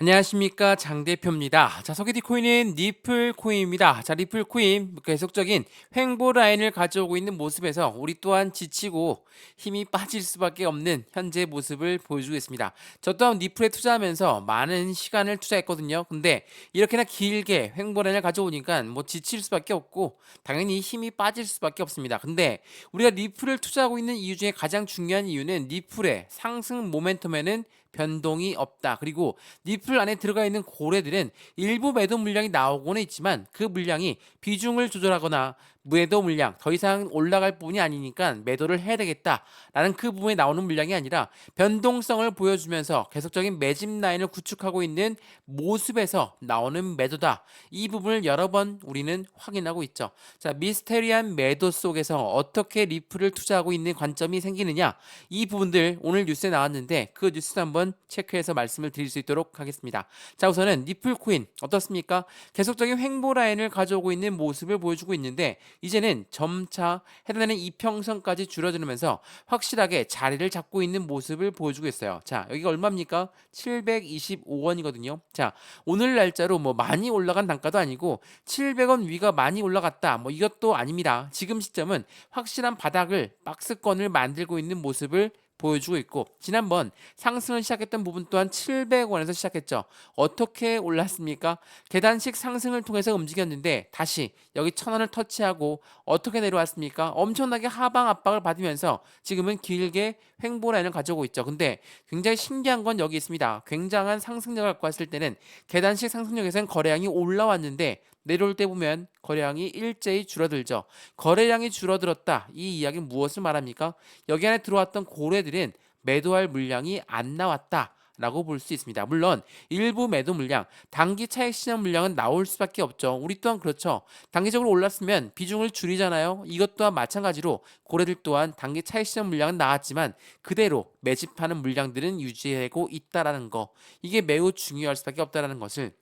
안녕하십니까, 장 대표입니다. 자, 소개팅 코인은 리플 코인입니다. 자, 리플 코인 계속적인 횡보 라인을 가져오고 있는 모습에서 우리 또한 지치고 힘이 빠질 수밖에 없는 현재 모습을 보여주고 있습니다. 저 또한 리플에 투자하면서 많은 시간을 투자했거든요. 근데 이렇게나 길게 횡보 라인을 가져오니까 뭐 지칠 수밖에 없고 당연히 힘이 빠질 수밖에 없습니다. 근데 우리가 리플을 투자하고 있는 이유 중에 가장 중요한 이유는 리플의 상승 모멘텀에는 변동이 없다. 그리고 리플 안에 들어가 있는 고래들은 일부 매도 물량이 나오고는 있지만 그 물량이 비중을 조절하거나 매도 물량 더 이상 올라갈 부분이 아니니까 매도를 해야 되겠다라는 그 부분에 나오는 물량이 아니라 변동성을 보여주면서 계속적인 매집 라인을 구축하고 있는 모습에서 나오는 매도다. 이 부분을 여러 번 우리는 확인하고 있죠. 자, 미스테리한 매도 속에서 어떻게 리플을 투자하고 있는 관점이 생기느냐, 이 부분들 오늘 뉴스에 나왔는데 그 뉴스도 한번 체크해서 말씀을 드릴 수 있도록 하겠습니다. 자, 우선은 리플 코인 어떻습니까? 계속적인 횡보 라인을 가져오고 있는 모습을 보여주고 있는데 이제는 점차 해당되는 이평선까지 줄어들면서 확실하게 자리를 잡고 있는 모습을 보여주고 있어요. 자, 여기가 얼마입니까? 725원이거든요. 자, 오늘 날짜로 뭐 많이 올라간 단가도 아니고 700원 위가 많이 올라갔다, 뭐 이것도 아닙니다. 지금 시점은 확실한 바닥을 박스권을 만들고 있는 모습을 보여주고 있고, 지난번 상승을 시작했던 부분 또한 700원에서 시작했죠. 어떻게 올랐습니까? 계단식 상승을 통해서 움직였는데 다시 여기 1000원을 터치하고 어떻게 내려왔습니까? 엄청나게 하방 압박을 받으면서 지금은 길게 횡보 라인을 가져오고 있죠. 근데 굉장히 신기한 건 여기 있습니다. 굉장한 상승력을 갖고 왔을 때는 계단식 상승력에서는 거래량이 올라왔는데 내려올 때 보면 거래량이 일제히 줄어들죠. 거래량이 줄어들었다, 이 이야기는 무엇을 말합니까? 여기 안에 들어왔던 고래들은 매도할 물량이 안 나왔다 라고 볼 수 있습니다. 물론 일부 매도 물량, 단기 차익 시장 물량은 나올 수밖에 없죠. 우리 또한 그렇죠. 단기적으로 올랐으면 비중을 줄이잖아요. 이것 또한 마찬가지로 고래들 또한 단기 차익 시장 물량은 나왔지만 그대로 매집하는 물량들은 유지하고 있다라는 거, 이게 매우 중요할 수밖에 없다라는 것을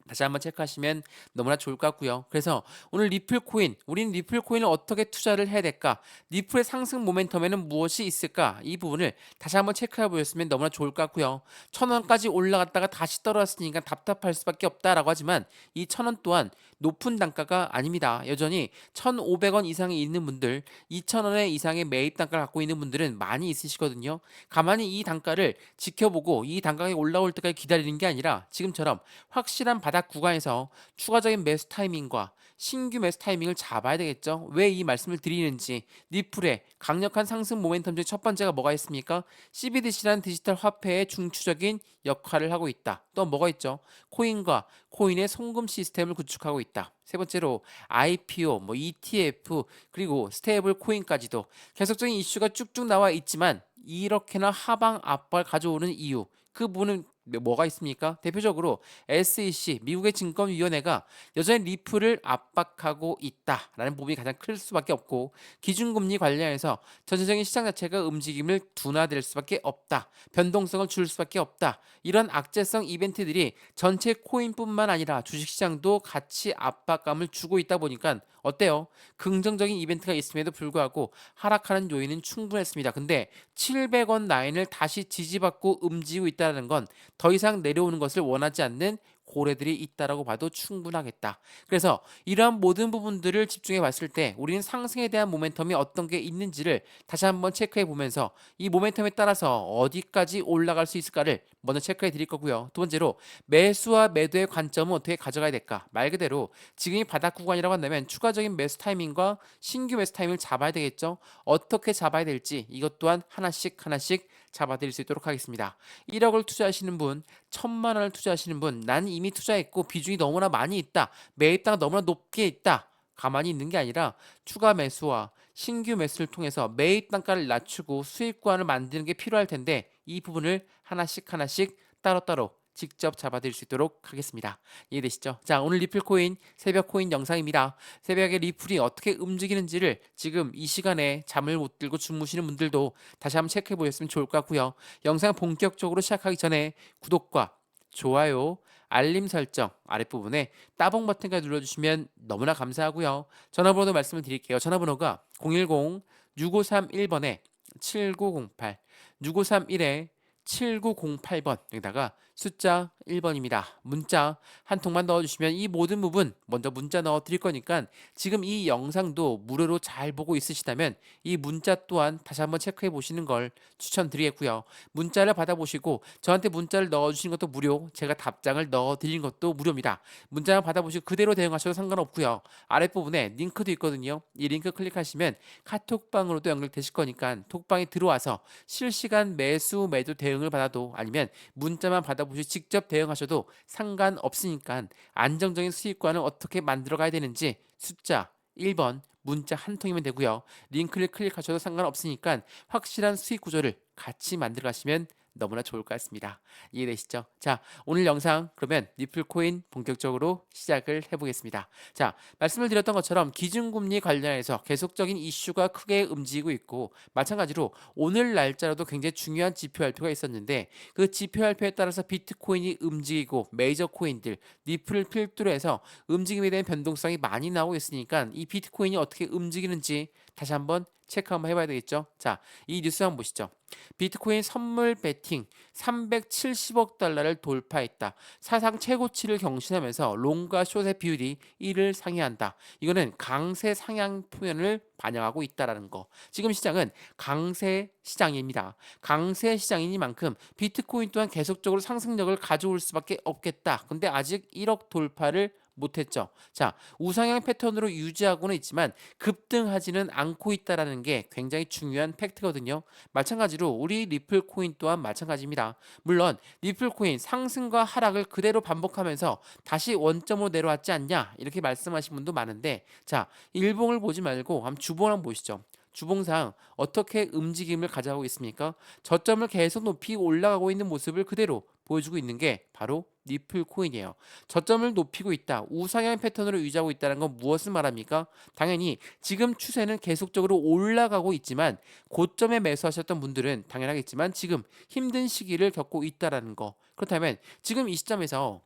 다시 한번 체크하시면 너무나 좋을 것 같고요. 그래서 오늘 리플 코인, 우린 리플 코인을 어떻게 투자를 해야 될까? 리플의 상승 모멘텀에는 무엇이 있을까? 이 부분을 다시 한번 체크해 보셨으면 너무나 좋을 것 같고요. 1000원까지 올라갔다가 다시 떨어졌으니까 답답할 수밖에 없다라고 하지만 이 1000원 또한 높은 단가가 아닙니다. 여전히 1,500원 이상이 있는 분들, 2,000원의 이상의 매입 단가를 갖고 있는 분들은 많이 있으시거든요. 가만히 이 단가를 지켜보고 이 단가가 올라올 때까지 기다리는 게 아니라 지금처럼 확실한 바닥 구간에서 추가적인 매수 타이밍과 신규 매수 타이밍을 잡아야 되겠죠. 왜 이 말씀을 드리는지, 리플의 강력한 상승 모멘텀 중 첫 번째가 뭐가 있습니까? CBDC라는 디지털 화폐의 중추적인 역할을 하고 있다. 또 뭐가 있죠? 코인과 코인의 송금 시스템을 구축하고 있다. 세 번째로 IPO, 뭐 ETF, 그리고 스테이블 코인까지도 계속적인 이슈가 쭉쭉 나와 있지만 이렇게나 하방 압박을 가져오는 이유, 그 부분은 뭐가 있습니까? 대표적으로 SEC, 미국의 증권위원회가 여전히 리플을 압박하고 있다라는 부분이 가장 클 수밖에 없고, 기준금리 관련해서 전체적인 시장 자체가 움직임을 둔화될 수밖에 없다, 변동성을 줄 수밖에 없다, 이런 악재성 이벤트들이 전체 코인뿐만 아니라 주식시장도 같이 압박감을 주고 있다 보니까 어때요? 긍정적인 이벤트가 있음에도 불구하고 하락하는 요인은 충분했습니다. 근데 700원 라인을 다시 지지받고 움직이고 있다는 건 더 이상 내려오는 것을 원하지 않는 고래들이 있다라고 봐도 충분하겠다. 그래서 이러한 모든 부분들을 집중해 봤을 때 우리는 상승에 대한 모멘텀이 어떤 게 있는지를 다시 한번 체크해 보면서 이 모멘텀에 따라서 어디까지 올라갈 수 있을까를 먼저 체크해 드릴 거고요. 두 번째로 매수와 매도의 관점은 어떻게 가져가야 될까? 말 그대로 지금이 바닥 구간이라고 한다면 추가적인 매수 타이밍과 신규 매수 타이밍을 잡아야 되겠죠. 어떻게 잡아야 될지 이것 또한 하나씩 하나씩 잡아드릴 수 있도록 하겠습니다. 1억을 투자하시는 분, 1000만 원을 투자하시는 분, 난 이미 투자했고 비중이 너무나 많이 있다, 매입가가 너무나 높게 있다, 가만히 있는 게 아니라 추가 매수와 신규 매수를 통해서 매입 단가를 낮추고 수익 구간을 만드는 게 필요할 텐데 이 부분을 하나씩 하나씩 따로따로 직접 잡아드릴 수 있도록 하겠습니다. 이해되시죠? 자, 오늘 리플 코인 새벽 코인 영상입니다. 새벽에 리플이 어떻게 움직이는지를 지금 이 시간에 잠을 못 들고 주무시는 분들도 다시 한번 체크해 보셨으면 좋을 것 같고요. 영상 본격적으로 시작하기 전에 구독과 좋아요, 알림 설정 아랫부분에 따봉 버튼까지 눌러주시면 너무나 감사하고요. 전화번호 말씀을 드릴게요. 전화번호가 010-6531번에 7908, 6531에 7908번, 여기다가 숫자 1번입니다. 문자 한 통만 넣어주시면 이 모든 부분 먼저 문자 넣어 드릴 거니까 지금 이 영상도 무료로 잘 보고 있으시다면 이 문자 또한 다시 한번 체크해 보시는 걸 추천드리겠고요. 문자를 받아보시고 저한테 문자를 넣어주시는 것도 무료, 제가 답장을 넣어 드리는 것도 무료입니다. 문자 받아보시고 그대로 대응하셔도 상관없고요. 아랫부분에 링크도 있거든요. 이 링크 클릭하시면 카톡방으로도 연결되실 거니까 톡방에 들어와서 실시간 매수 매도 대응을 받아도 아니면 문자만 받아보시고 직접 대응하셔도 상관없으니까 안정적인 수익관을 어떻게 만들어 가야 되는지 숫자 1번 문자 한 통이면 되고요. 링크를 클릭하셔도 상관없으니까 확실한 수익 구조를 같이 만들어 가시면 너무나 좋을 것 같습니다. 이해되시죠? 자, 오늘 영상 그러면 리플코인 본격적으로 시작을 해보겠습니다. 자, 말씀을 드렸던 것처럼 기준금리 관련해서 계속적인 이슈가 크게 움직이고 있고 마찬가지로 오늘 날짜로도 굉장히 중요한 지표발표가 있었는데 그 지표발표에 따라서 비트코인이 움직이고 메이저 코인들 리플을 필두로 해서 움직임에 대한 변동성이 많이 나오고 있으니까 이 비트코인이 어떻게 움직이는지 다시 한번 체크 한번 해봐야 되겠죠. 자, 이 뉴스 한번 보시죠. 비트코인 선물 베팅 370억 달러를 돌파했다. 사상 최고치를 경신하면서 롱과 숏의 비율이 1을 상회한다. 이거는 강세 상향 표현을 반영하고 있다라는 거. 지금 시장은 강세 시장입니다. 강세 시장이니만큼 비트코인 또한 계속적으로 상승력을 가져올 수밖에 없겠다. 근데 아직 1억 돌파를 못했죠. 자, 우상향 패턴으로 유지하고는 있지만 급등하지는 않고 있다라는 게 굉장히 중요한 팩트거든요. 마찬가지로 우리 리플 코인 또한 마찬가지입니다. 물론 리플 코인 상승과 하락을 그대로 반복하면서 다시 원점으로 내려왔지 않냐 이렇게 말씀하신 분도 많은데 자, 일봉을 보지 말고 한번 주봉을 한번 보시죠. 주봉상 어떻게 움직임을 가져가고 있습니까? 저점을 계속 높이 올라가고 있는 모습을 그대로 보여주고 있는 게 바로 리플 코인이에요. 저점을 높이고 있다. 우상향 패턴으로 유지하고 있다는 건 무엇을 말합니까? 당연히 지금 추세는 계속적으로 올라가고 있지만 고점에 매수하셨던 분들은 당연하겠지만 지금 힘든 시기를 겪고 있다라는 거. 그렇다면 지금 이 시점에서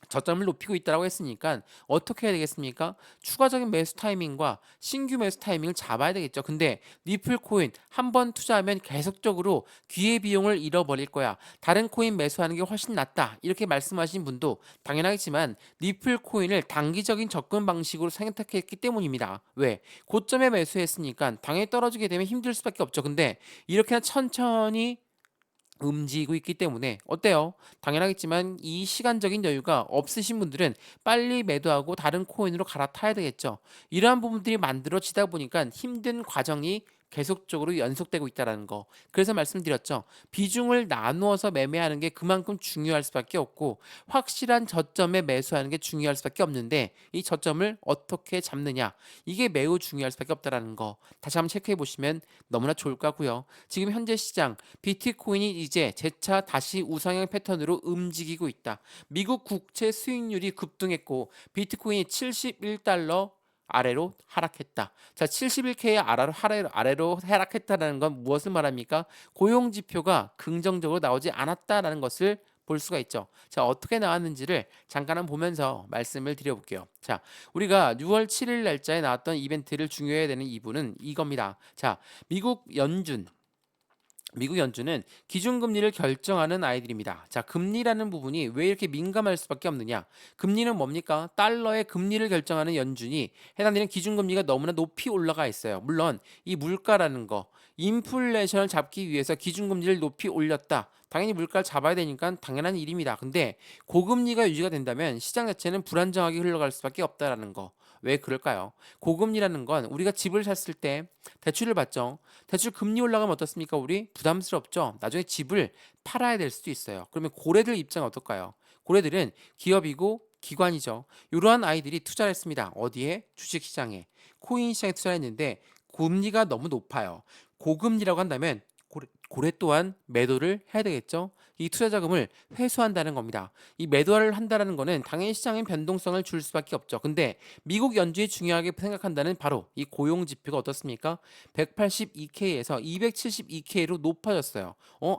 저점을 높이고 있다고 했으니까 어떻게 해야 되겠습니까? 추가적인 매수 타이밍과 신규 매수 타이밍을 잡아야 되겠죠. 근데 리플 코인 한 번 투자하면 계속적으로 기회비용을 잃어버릴 거야. 다른 코인 매수하는 게 훨씬 낫다. 이렇게 말씀하신 분도 당연하겠지만 리플 코인을 단기적인 접근 방식으로 선택했기 때문입니다. 왜? 고점에 매수했으니까 당연히 떨어지게 되면 힘들 수밖에 없죠. 근데 이렇게 천천히 움직이고 있기 때문에 어때요? 당연하겠지만 이 시간적인 여유가 없으신 분들은 빨리 매도하고 다른 코인으로 갈아타야 되겠죠. 이러한 부분들이 만들어지다 보니까 힘든 과정이 계속적으로 연속되고 있다는 거. 그래서 말씀드렸죠. 비중을 나누어서 매매하는 게 그만큼 중요할 수밖에 없고 확실한 저점에 매수하는 게 중요할 수밖에 없는데 이 저점을 어떻게 잡느냐 이게 매우 중요할 수밖에 없다는 거. 다시 한번 체크해 보시면 너무나 좋을 것 같고요. 지금 현재 시장 비트코인이 이제 재차 다시 우상향 패턴으로 움직이고 있다. 미국 국채 수익률이 급등했고 비트코인이 71달러 아래로 하락했다. 자, 71K의 아래로 하락했다는 건 무엇을 말합니까? 고용 지표가 긍정적으로 나오지 않았다라는 것을 볼 수가 있죠. 자, 어떻게 나왔는지를 잠깐 한번 보면서 말씀을 드려볼게요. 자, 우리가 6월 7일 날짜에 나왔던 이벤트를 중요해야 되는 이유는 이겁니다. 자, 미국 연준은 기준금리를 결정하는 아이들입니다. 자, 금리라는 부분이 왜 이렇게 민감할 수밖에 없느냐? 금리는 뭡니까? 달러의 금리를 결정하는 연준이 해당되는 기준금리가 너무나 높이 올라가 있어요. 물론 이 물가라는 거, 인플레이션을 잡기 위해서 기준금리를 높이 올렸다. 당연히 물가를 잡아야 되니까 당연한 일입니다. 근데 고금리가 유지가 된다면 시장 자체는 불안정하게 흘러갈 수밖에 없다라는 거. 왜 그럴까요? 고금리라는 건 우리가 집을 샀을 때 대출을 받죠. 대출 금리 올라가면 어떻습니까? 우리 부담스럽죠. 나중에 집을 팔아야 될 수도 있어요. 그러면 고래들 입장은 어떨까요? 고래들은 기업이고 기관이죠. 이러한 아이들이 투자를 했습니다. 어디에? 주식시장에, 코인 시장에 투자를 했는데 금리가 너무 높아요. 고금리라고 한다면 고래 또한 매도를 해야 되겠죠. 이 투자 자금을 회수한다는 겁니다. 이 매도를 한다는 거는 당연히 시장에 변동성을 줄 수밖에 없죠. 근데 미국 연준이 중요하게 생각한다는 바로 이 고용 지표가 어떻습니까? 182K에서 272K로 높아졌어요.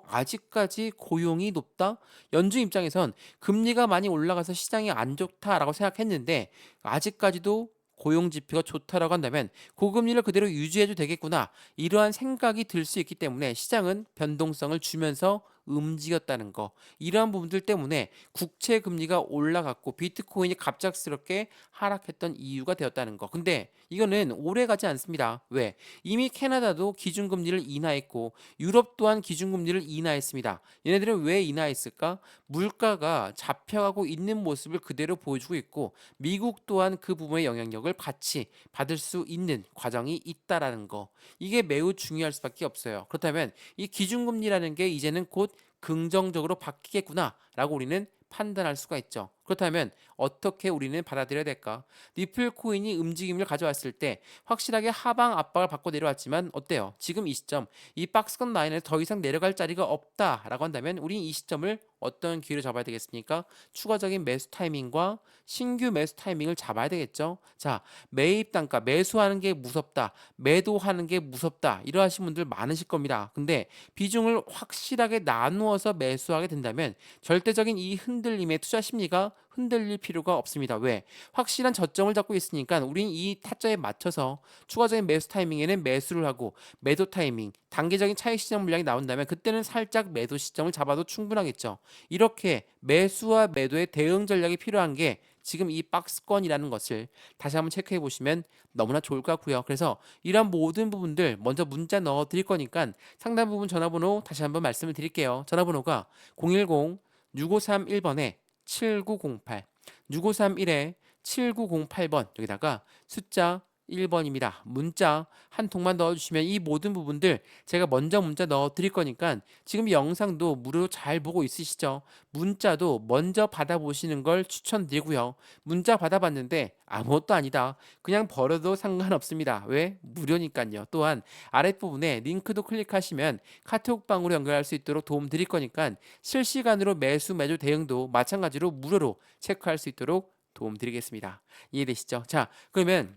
아직까지 고용이 높다? 연준 입장에선 금리가 많이 올라가서 시장이 안 좋다라고 생각했는데 아직까지도 고용 지표가 좋다라고 한다면 고금리를 그대로 유지해도 되겠구나 이러한 생각이 들 수 있기 때문에 시장은 변동성을 주면서 움직였다는 거. 이러한 부분들 때문에 국채 금리가 올라갔고 비트코인이 갑작스럽게 하락했던 이유가 되었다는 거. 근데 이거는 오래 가지 않습니다. 왜? 이미 캐나다도 기준금리를 인하했고 유럽 또한 기준금리를 인하했습니다. 얘네들은 왜 인하했을까? 물가가 잡혀가고 있는 모습을 그대로 보여주고 있고 미국 또한 그 부분의 영향력을 같이 받을 수 있는 과정이 있다라는 거. 이게 매우 중요할 수밖에 없어요. 그렇다면 이 기준금리라는 게 이제는 곧 긍정적으로 바뀌겠구나라고 우리는 판단할 수가 있죠. 그렇다면 어떻게 우리는 받아들여야 될까? 리플 코인이 움직임을 가져왔을 때 확실하게 하방 압박을 받고 내려왔지만 어때요? 지금 이 시점 이 박스권 라인에 더 이상 내려갈 자리가 없다라고 한다면 우리는 이 시점을 어떤 기회로 잡아야 되겠습니까? 추가적인 매수 타이밍과 신규 매수 타이밍을 잡아야 되겠죠. 자, 매입 단가 매수하는 게 무섭다, 매도하는 게 무섭다 이러하신 분들 많으실 겁니다. 근데 비중을 확실하게 나누어서 매수하게 된다면 절대적인 이 흔들림의 투자 심리가 흔들릴 필요가 없습니다. 왜? 확실한 저점을 잡고 있으니까 우린 이 타점에 맞춰서 추가적인 매수 타이밍에는 매수를 하고 매도 타이밍, 단기적인 차익 시장 물량이 나온다면 그때는 살짝 매도 시점을 잡아도 충분하겠죠. 이렇게 매수와 매도의 대응 전략이 필요한 게 지금 이 박스권이라는 것을 다시 한번 체크해 보시면 너무나 좋을 것 같고요. 그래서 이런 모든 부분들 먼저 문자 넣어 드릴 거니까 상담 부분 전화번호 다시 한번 말씀을 드릴게요. 전화번호가 010-6531번에 7908, 6531에 7908번 여기다가 숫자 1번입니다. 문자 한 통만 넣어주시면 이 모든 부분들 제가 먼저 문자 넣어 드릴 거니까 지금 영상도 무료로 잘 보고 있으시죠? 문자도 먼저 받아보시는 걸 추천드리고요. 문자 받아봤는데 아무것도 아니다. 그냥 버려도 상관없습니다. 왜? 무료니까요. 또한 아랫부분에 링크도 클릭하시면 카톡방으로 연결할 수 있도록 도움 드릴 거니까 실시간으로 매수 매도 대응도 마찬가지로 무료로 체크할 수 있도록 도움 드리겠습니다. 이해되시죠? 자, 그러면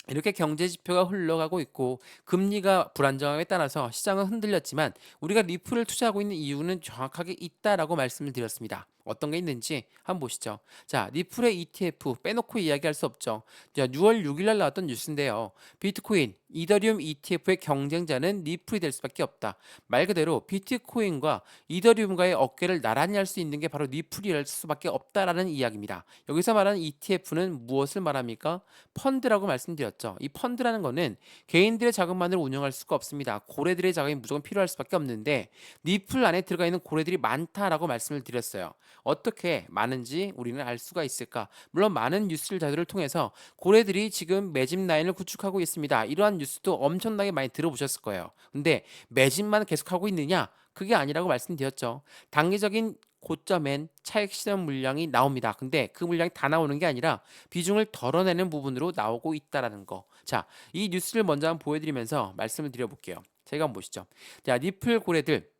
이렇게 경제 지표가 흘러가고 있고 금리가 불안정함에 따라서 시장은 흔들렸지만 우리가 리플을 투자하고 있는 이유는 정확하게 있다라고 말씀을 드렸습니다. 어떤 게 있는지 한번 보시죠. 자, 리플의 ETF 빼놓고 이야기할 수 없죠. 자, 6월 6일 날 나왔던 뉴스인데요. 비트코인, 이더리움 ETF의 경쟁자는 리플이 될 수밖에 없다. 말 그대로 비트코인과 이더리움과의 어깨를 나란히 할 수 있는 게 바로 리플이랄 수밖에 없다라는 이야기입니다. 여기서 말하는 ETF는 무엇을 말합니까? 펀드라고 말씀드렸죠. 이 펀드라는 거는 개인들의 자금만으로 운영할 수가 없습니다. 고래들의 자금이 무조건 필요할 수밖에 없는데 리플 안에 들어가 있는 고래들이 많다라고 말씀을 드렸어요. 어떻게 많은지 우리는 알 수가 있을까? 물론 많은 뉴스를 자료를 통해서 고래들이 지금 매집 라인을 구축하고 있습니다. 이러한 뉴스도 엄청나게 많이 들어보셨을 거예요. 근데 매집만 계속하고 있느냐? 그게 아니라고 말씀드렸죠. 단기적인 고점엔 차익 실현 물량이 나옵니다. 근데 그 물량이 다 나오는 게 아니라 비중을 덜어내는 부분으로 나오고 있다라는 거. 자, 이 뉴스를 먼저 한번 보여드리면서 말씀을 드려볼게요. 제가 한번 보시죠. 자, 리플 고래들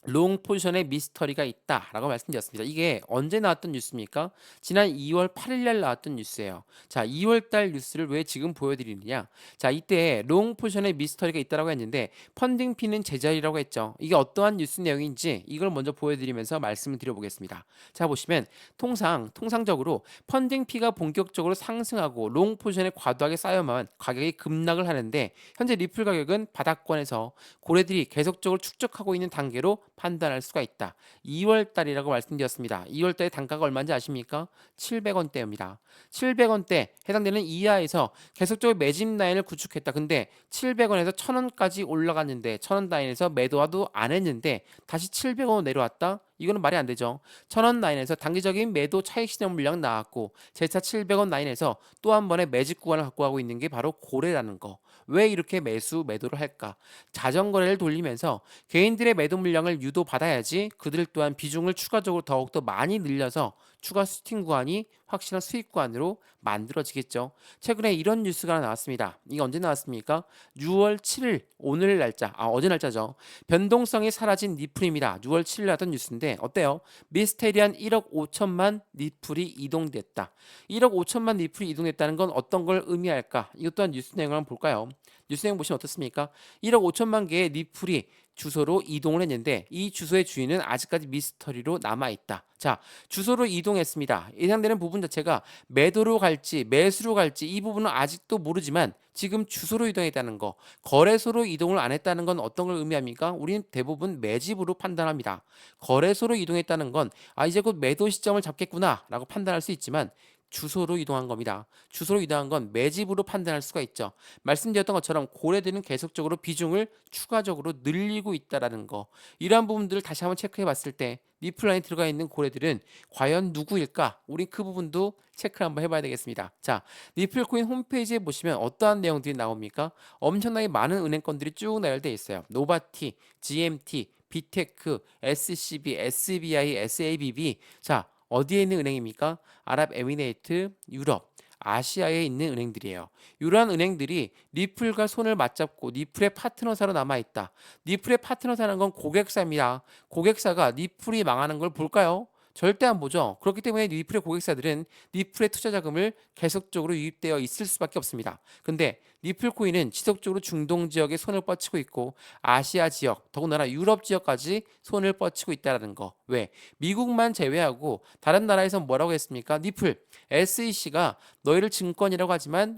롱 포지션에 미스터리가 있다라고 말씀드렸습니다. 이게 언제 나왔던 뉴스입니까? 지난 2월 8일 날 나왔던 뉴스예요. 자, 2월 달 뉴스를 왜 지금 보여드리느냐? 자, 이때 롱 포지션에 미스터리가 있다라고 했는데 펀딩 피는 제자리라고 했죠. 이게 어떠한 뉴스 내용인지 이걸 먼저 보여드리면서 말씀을 드려보겠습니다. 자, 보시면 통상적으로 펀딩 피가 본격적으로 상승하고 롱 포지션에 과도하게 쌓여만 가격이 급락을 하는데 현재 리플 가격은 바닥권에서 고래들이 계속적으로 축적하고 있는 단계로 판단할 수가 있다. 2월 달이라고 말씀드렸습니다. 2월 달에 단가가 얼마인지 아십니까? 700원대입니다. 700원대 해당되는 이하에서 계속적으로 매집 라인을 구축했다. 근데 700원에서 1000원까지 올라갔는데 1000원 라인에서 매도와도 안 했는데 다시 700원 내려왔다. 이거는 말이 안 되죠. 1000원 라인에서 단기적인 매도 차익 실현 물량 나왔고 재차 700원 라인에서 또 한 번의 매집 구간을 갖고 가고 있는 게 바로 고래라는 거. 왜 이렇게 매도를 할까? 자전거래를 돌리면서 개인들의 매도 물량을 유도받아야지 그들 또한 비중을 추가적으로 더욱더 많이 늘려서 추가 수팅 구간이 확실한 수익 구간으로 만들어지겠죠. 최근에 이런 뉴스가 하나 나왔습니다. 이게 언제 나왔습니까? 6월 7일 오늘 날짜, 어제 날짜죠. 변동성이 사라진 리플입니다. 6월 7일 나왔던 뉴스인데 어때요? 미스테리한 1억 5천만 리플이 이동됐다. 1억 5천만 리플이 이동됐다는 건 어떤 걸 의미할까? 이것 또한 뉴스 내용을 한번 볼까요? 뉴스 내용 보시면 어떻습니까? 1억 5천만 개의 리플이 주소로 이동을 했는데 이 주소의 주인은 아직까지 미스터리로 남아있다. 자, 주소로 이동했습니다. 예상되는 부분 자체가 매도로 갈지 매수로 갈지 이 부분은 아직도 모르지만 지금 주소로 이동했다는 거, 거래소로 이동을 안 했다는 건 어떤 걸 의미합니까? 우리는 대부분 매집으로 판단합니다. 거래소로 이동했다는 건 이제 곧 매도 시점을 잡겠구나 라고 판단할 수 있지만 주소로 이동한 겁니다. 주소로 이동한 건 매집으로 판단할 수가 있죠. 말씀드렸던 것처럼 고래들은 계속적으로 비중을 추가적으로 늘리고 있다라는 거. 이러한 부분들을 다시 한번 체크해 봤을 때 리플라인에 들어가 있는 고래들은 과연 누구일까? 우리 그 부분도 체크를 한번 해봐야 되겠습니다. 자, 리플코인 홈페이지에 보시면 어떠한 내용들이 나옵니까? 엄청나게 많은 은행권들이 쭉 나열되어 있어요. 노바티, GMT, 비테크, SCB, SBI, SABB. 자, 어디에 있는 은행입니까? 아랍에미레이트, 유럽, 아시아에 있는 은행들이에요. 이러한 은행들이 리플과 손을 맞잡고 리플의 파트너사로 남아있다. 리플의 파트너사라는 건 고객사입니다. 고객사가 리플이 망하는 걸 볼까요? 절대 안 보죠. 그렇기 때문에 리플의 고객사들은 리플의 투자 자금을 계속적으로 유입되어 있을 수밖에 없습니다. 근데 리플 코인은 지속적으로 중동 지역에 손을 뻗치고 있고 아시아 지역, 더군다나 유럽 지역까지 손을 뻗치고 있다는 거. 왜? 미국만 제외하고 다른 나라에서 뭐라고 했습니까? 리플, SEC가 너희를 증권이라고 하지만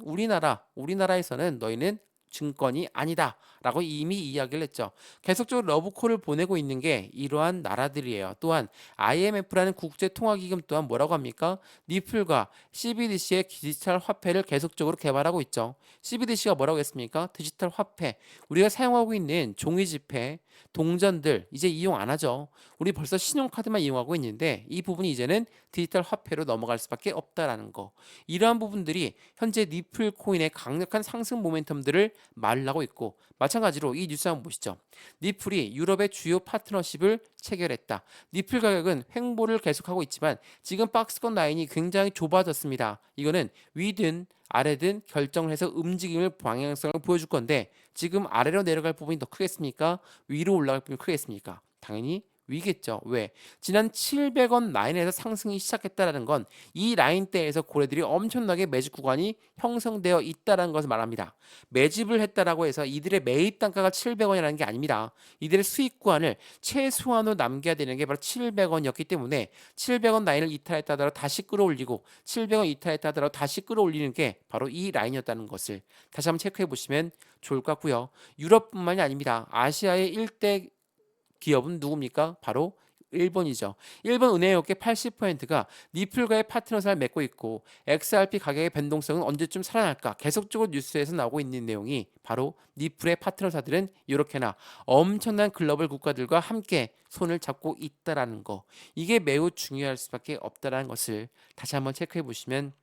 우리나라에서는 너희는 증권이 아니다 라고 이미 이야기를 했죠. 계속적으로 러브콜을 보내고 있는 게 이러한 나라들이에요. 또한 IMF라는 국제통화기금 또한 뭐라고 합니까? 리플과 CBDC의 디지털 화폐를 계속적으로 개발하고 있죠. CBDC가 뭐라고 했습니까? 디지털 화폐. 우리가 사용하고 있는 종이지폐, 동전들 이제 이용 안 하죠. 우리 벌써 신용카드만 이용하고 있는데 이 부분이 이제는 디지털 화폐로 넘어갈 수밖에 없다라는 거. 이러한 부분들이 현재 리플 코인의 강력한 상승 모멘텀들을 말하고 있고 마찬가지로 이 뉴스 한번 보시죠. 리플이 유럽의 주요 파트너십을 체결했다. 리플 가격은 횡보를 계속하고 있지만 지금 박스권 라인이 굉장히 좁아졌습니다. 이거는 위든 아래든 결정을 해서 움직임을 방향성을 보여줄 건데 지금 아래로 내려갈 부분이 더 크겠습니까? 위로 올라갈 부분이 크겠습니까? 당연히 위겠죠. 왜? 지난 700원 라인에서 상승이 시작했다는 건 이 라인대에서 고래들이 엄청나게 매집 구간이 형성되어 있다는 것을 말합니다. 매집을 했다라고 해서 이들의 매입 단가가 700원이라는 게 아닙니다. 이들의 수익 구간을 최소한으로 남겨야 되는 게 바로 700원이었기 때문에 700원 라인을 이탈했다 하더라도 다시 끌어올리고 700원 이탈했다 하더라도 다시 끌어올리는 게 바로 이 라인이었다는 것을 다시 한번 체크해 보시면 좋을 것 같고요. 유럽뿐만이 아닙니다. 아시아의 일대 기업은 누굽니까? 바로 일본이죠. 일본 은행업계 80%가 리플과의 파트너사를 맺고 있고 XRP 가격의 변동성은 언제쯤 살아날까? 계속적으로 뉴스에서 나오고 있는 내용이 바로 리플의 파트너사들은 이렇게나 엄청난 글로벌 국가들과 함께 손을 잡고 있다라는 거. 이게 매우 중요할 수밖에 없다라는 것을 다시 한번 체크해 보시면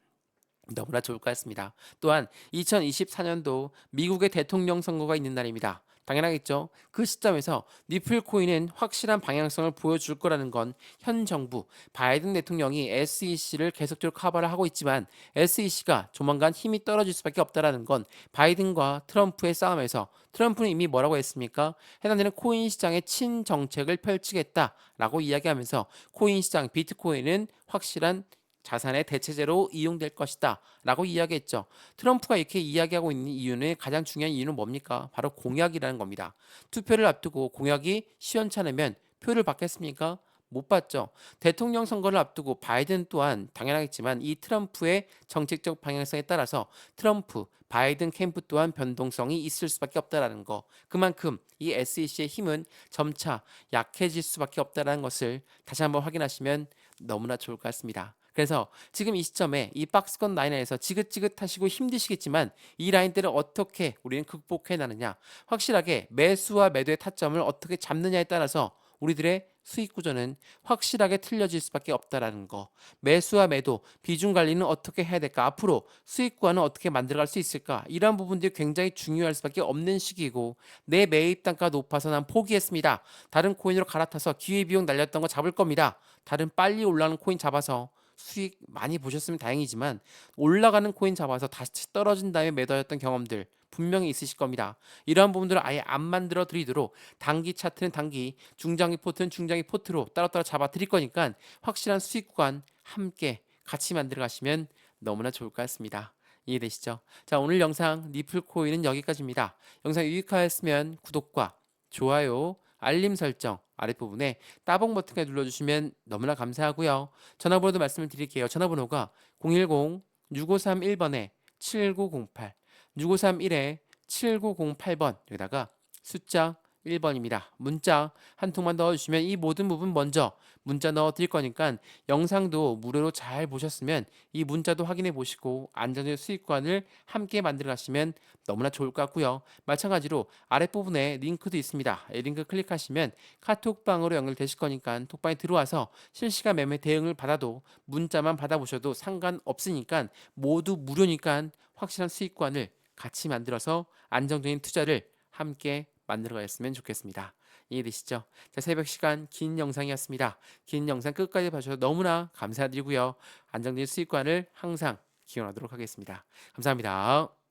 너무나 좋을 것 같습니다. 또한 2024년도 미국의 대통령 선거가 있는 날입니다. 당연하겠죠. 그 시점에서 리플 코인은 확실한 방향성을 보여줄 거라는 건 현 정부 바이든 대통령이 SEC를 계속적으로 커버를 하고 있지만 SEC가 조만간 힘이 떨어질 수밖에 없다라는 건 바이든과 트럼프의 싸움에서 트럼프는 이미 뭐라고 했습니까? 해당되는 코인 시장의 친정책을 펼치겠다라고 이야기하면서 코인 시장 비트코인은 확실한 자산의 대체제로 이용될 것이다 라고 이야기했죠. 트럼프가 이렇게 이야기하고 있는 이유는 가장 중요한 이유는 뭡니까? 바로 공약이라는 겁니다. 투표를 앞두고 공약이 시원찮으면 표를 받겠습니까? 못 받죠. 대통령 선거를 앞두고 바이든 또한 당연하겠지만 이 트럼프의 정책적 방향성에 따라서 트럼프, 바이든 캠프 또한 변동성이 있을 수밖에 없다라는 거. 그만큼 이 SEC의 힘은 점차 약해질 수밖에 없다라는 것을 다시 한번 확인하시면 너무나 좋을 것 같습니다. 그래서 지금 이 시점에 이 박스권 라인에서 지긋지긋하시고 힘드시겠지만 이 라인들을 어떻게 우리는 극복해 나느냐, 확실하게 매수와 매도의 타점을 어떻게 잡느냐에 따라서 우리들의 수익 구조는 확실하게 틀려질 수밖에 없다라는 거. 매수와 매도, 비중 관리는 어떻게 해야 될까? 앞으로 수익 구간은 어떻게 만들어갈 수 있을까? 이러한 부분들이 굉장히 중요할 수밖에 없는 시기이고 내 매입 단가 높아서 난 포기했습니다. 다른 코인으로 갈아타서 기회비용 날렸던 거 잡을 겁니다. 다른 빨리 올라가는 코인 잡아서 수익 많이 보셨으면 다행이지만 올라가는 코인 잡아서 다시 떨어진 다음에 매도하였던 경험들 분명히 있으실 겁니다. 이러한 부분들을 아예 안 만들어 드리도록 단기 차트는 단기, 중장기 포트는 중장기 포트로 따로따로 잡아 드릴 거니까 확실한 수익 구간 함께 같이 만들어 가시면 너무나 좋을 것 같습니다. 이해되시죠? 자, 오늘 영상 리플 코인은 여기까지입니다. 영상 유익하였으면 구독과 좋아요, 알림 설정 아랫부분에 따봉 버튼까지 눌러주시면 너무나 감사하고요. 전화번호도 말씀을 드릴게요. 전화번호가 010-6531번에 7908, 6531에 7908번, 여기다가 숫자 1번입니다. 문자 한 통만 넣어주시면 이 모든 부분 먼저 문자 넣어 드릴 거니까 영상도 무료로 잘 보셨으면 이 문자도 확인해 보시고 안정적인 수익관을 함께 만들어 가시면 너무나 좋을 것 같고요. 마찬가지로 아랫부분에 링크도 있습니다. 이 링크 클릭하시면 카톡방으로 연결되실 거니까 톡방에 들어와서 실시간 매매 대응을 받아도 문자만 받아보셔도 상관없으니까 모두 무료니까 확실한 수익관을 같이 만들어서 안정적인 투자를 함께 만들어 가셨으면 좋겠습니다. 이해되시죠? 자, 새벽 시간 긴 영상이었습니다. 긴 영상 끝까지 봐주셔서 너무나 감사드리고요. 안정적인 수익관을 항상 기원하도록 하겠습니다. 감사합니다.